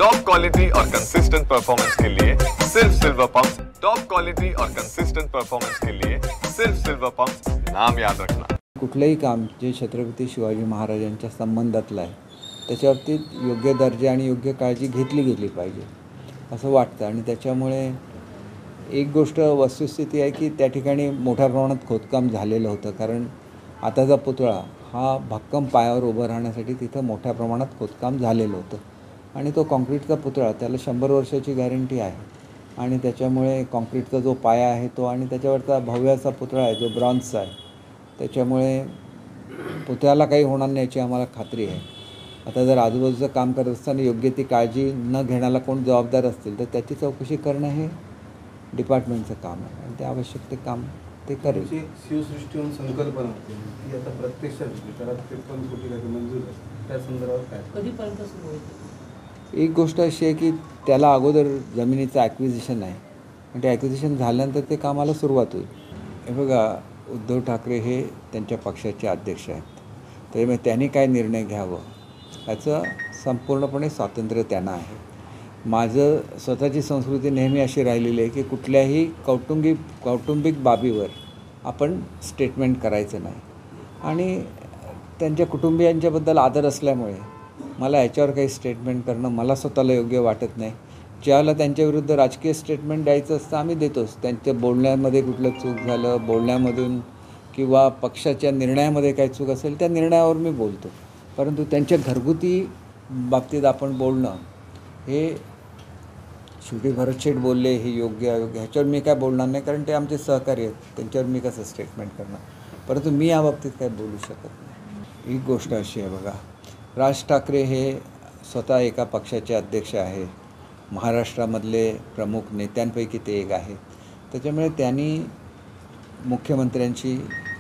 Top quality और consistent performance के लिए सिर्फ सिल्वर पंप्स। टॉप क्वालिटी और कंसिस्टेंट परफॉर्मेंस के लिए सिर्फ सिल्वर पंप्स, नाम याद रखना। कुठलंही काम जे छत्रपती शिवाजी महाराजांच्या संबंधातलं आहे त्याच्याबाबतीत योग्य दर्जा आणि योग्य काळजी घेतली पाहिजे असं वाटतं। आणि त्याच्यामुळे एक गोष्ट वस्तुस्थिती आहे की त्या ठिकाणी मोठ्या प्रमाणात खोदकाम झालेलं होतं, कारण आताचा पुतळा हा भक्कम पायावर उभं राहण्यासाठी तिथं मोठ्या प्रमाणात खोदकाम झालेलं होतं आणि तो कॉन्क्रीटचा पुतळा त्याला 100 वर्षाची गॅरंटी आहे आणि त्याच्यामुळे कॉन्क्रीटचा जो पाया आहे तो आणि त्याच्यावरचा भव्याचा पुतळा आहे जो ब्रॉन्झचा आहे, त्याच्यामुळे पुतळ्याला काही होणार नाही याची आम्हाला खात्री आहे। आता जर आजूबाजूचं काम करत असताना योग्य ती काळजी न घेण्याला कोण जबाबदार असतील तर त्याची चौकशी करणं हे डिपार्टमेंटचं काम आहे आणि ते आवश्यक ते काम ते करेल। शिवसृष्टीहून संकल्पना होती ती आता प्रत्यक्षात त्याला 53 कोटी मंजूर आहे, त्या संदर्भात काय कधीपर्यंत सुरू होईल? एक गोष्ट अशी आहे की त्याला अगोदर जमिनीचं ॲक्विजिशन आहे आणि ते ॲक्विजिशन झाल्यानंतर ते कामाला सुरुवात होईल। हे बघा, उद्धव ठाकरे हे त्यांच्या पक्षाचे अध्यक्ष आहेत, त्यामुळे त्यांनी काय निर्णय घ्यावं याचं संपूर्णपणे स्वातंत्र्य त्यांना आहे। माझं स्वतःची संस्कृती नेहमी अशी राहिलेली आहे की कुठल्याही कौटुंबिक बाबीवर आपण स्टेटमेंट करायचं नाही आणि त्यांच्या कुटुंबियांच्याबद्दल आदर असल्यामुळे मला याच्यावर काही स्टेटमेंट करणं मला स्वतःला योग्य वाटत नाही। ज्यावेळेला त्यांच्याविरुद्ध राजकीय स्टेटमेंट द्यायचं असतं आम्ही देतोच, त्यांच्या बोलण्यामध्ये कुठलं चूक झालं बोलण्यामधून किंवा पक्षाच्या निर्णयामध्ये काही चूक असेल त्या निर्णयावर मी बोलतो, परंतु त्यांच्या घरगुती बाबतीत आपण बोलणं हे शेवटी भरतशेठ बोलले हे योग्य अयोग्य ह्याच्यावर मी काय बोलणार नाही, कारण ते आमचे सहकारी आहेत, त्यांच्यावर मी कसं स्टेटमेंट करणार, परंतु मी या बाबतीत काय बोलू शकत नाही। एक गोष्ट अशी आहे बघा, राज ठाकरे हे स्वतः एका पक्षाचे अध्यक्ष आहे, महाराष्ट्रामधले प्रमुख नेत्यांपैकी ते एक आहे, त्याच्यामुळे त्यांनी मुख्यमंत्र्यांशी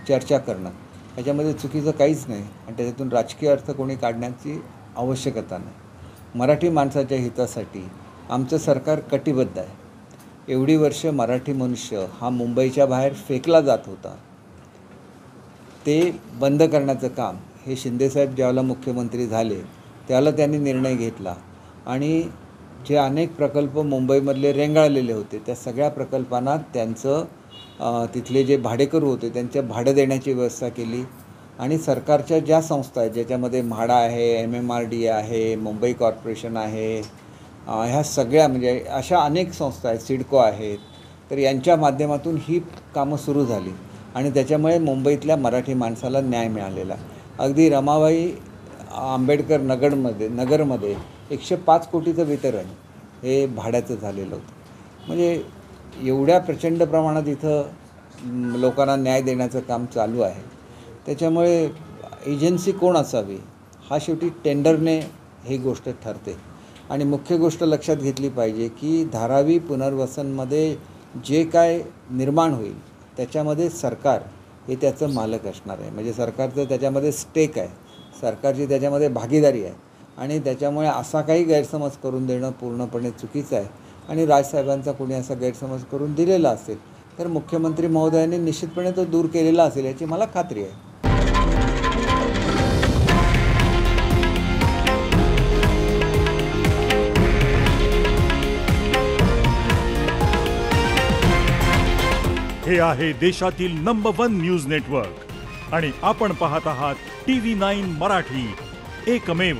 चर्चा करणं याच्यामध्ये चुकीचं काहीच नाही आणि त्याच्यातून राजकीय अर्थ कोणी काढण्याची आवश्यकता नाही। मराठी माणसाच्या हितासाठी आमचं सरकार कटिबद्ध आहे। एवढी वर्ष मराठी मनुष्य हा मुंबईच्या बाहेर फेकला जात होता, ते बंद करण्याचं काम हे शिंदेसाहेब ज्यावेळेला मुख्यमंत्री झाले त्यावेळेला त्यांनी निर्णय घेतला आणि जे अनेक प्रकल्प मुंबईमधले रेंगाळलेले होते त्या सगळ्या प्रकल्पांना त्यांचं तिथले जे भाडेकरू होते त्यांच्या भाडं देण्याची व्यवस्था केली आणि सरकारच्या ज्या संस्था आहेत ज्याच्यामध्ये म्हाडा आहे, MMRDA आहे, मुंबई कॉर्पोरेशन आहे, ह्या सगळ्या म्हणजे अशा अनेक संस्था आहेत, सिडको आहेत, तर यांच्या माध्यमातून ही कामं सुरू झाली आणि त्याच्यामुळे मुंबईतल्या मराठी माणसाला न्याय मिळालेला। अगदी रमाबाई आंबेडकर नगरमध्ये 105 कोटीचं वितरण हे भाड्याचं झालेलं होतं। म्हणजे एवढ्या प्रचंड प्रमाणात इथं लोकांना न्याय देण्याचं काम चालू आहे, त्याच्यामुळे एजन्सी कोण असावी हा शेवटी टेंडरने ही गोष्ट ठरते। आणि मुख्य गोष्ट लक्षात घेतली पाहिजे की धारावी पुनर्वसनमध्ये जे काय निर्माण होईल त्याच्यामध्ये सरकार हे त्याचं मालक असणार आहे, म्हणजे सरकारचं त्याच्यामध्ये स्टेक आहे, सरकारची त्याच्यामध्ये भागीदारी आहे आणि त्याच्यामुळे असा काही गैरसमज करून देणं पूर्णपणे चुकीचं आहे आणि राजसाहेबांचा कोणी असा गैरसमज करून दिलेला असेल तर मुख्यमंत्री महोदयांनी निश्चितपणे तो दूर केलेला असेल याची मला खात्री आहे। हे आहे देशातील नंबर 1 न्यूज नेटवर्क आणि आपण पाहत आहात TV9 मराठी, एकमेव।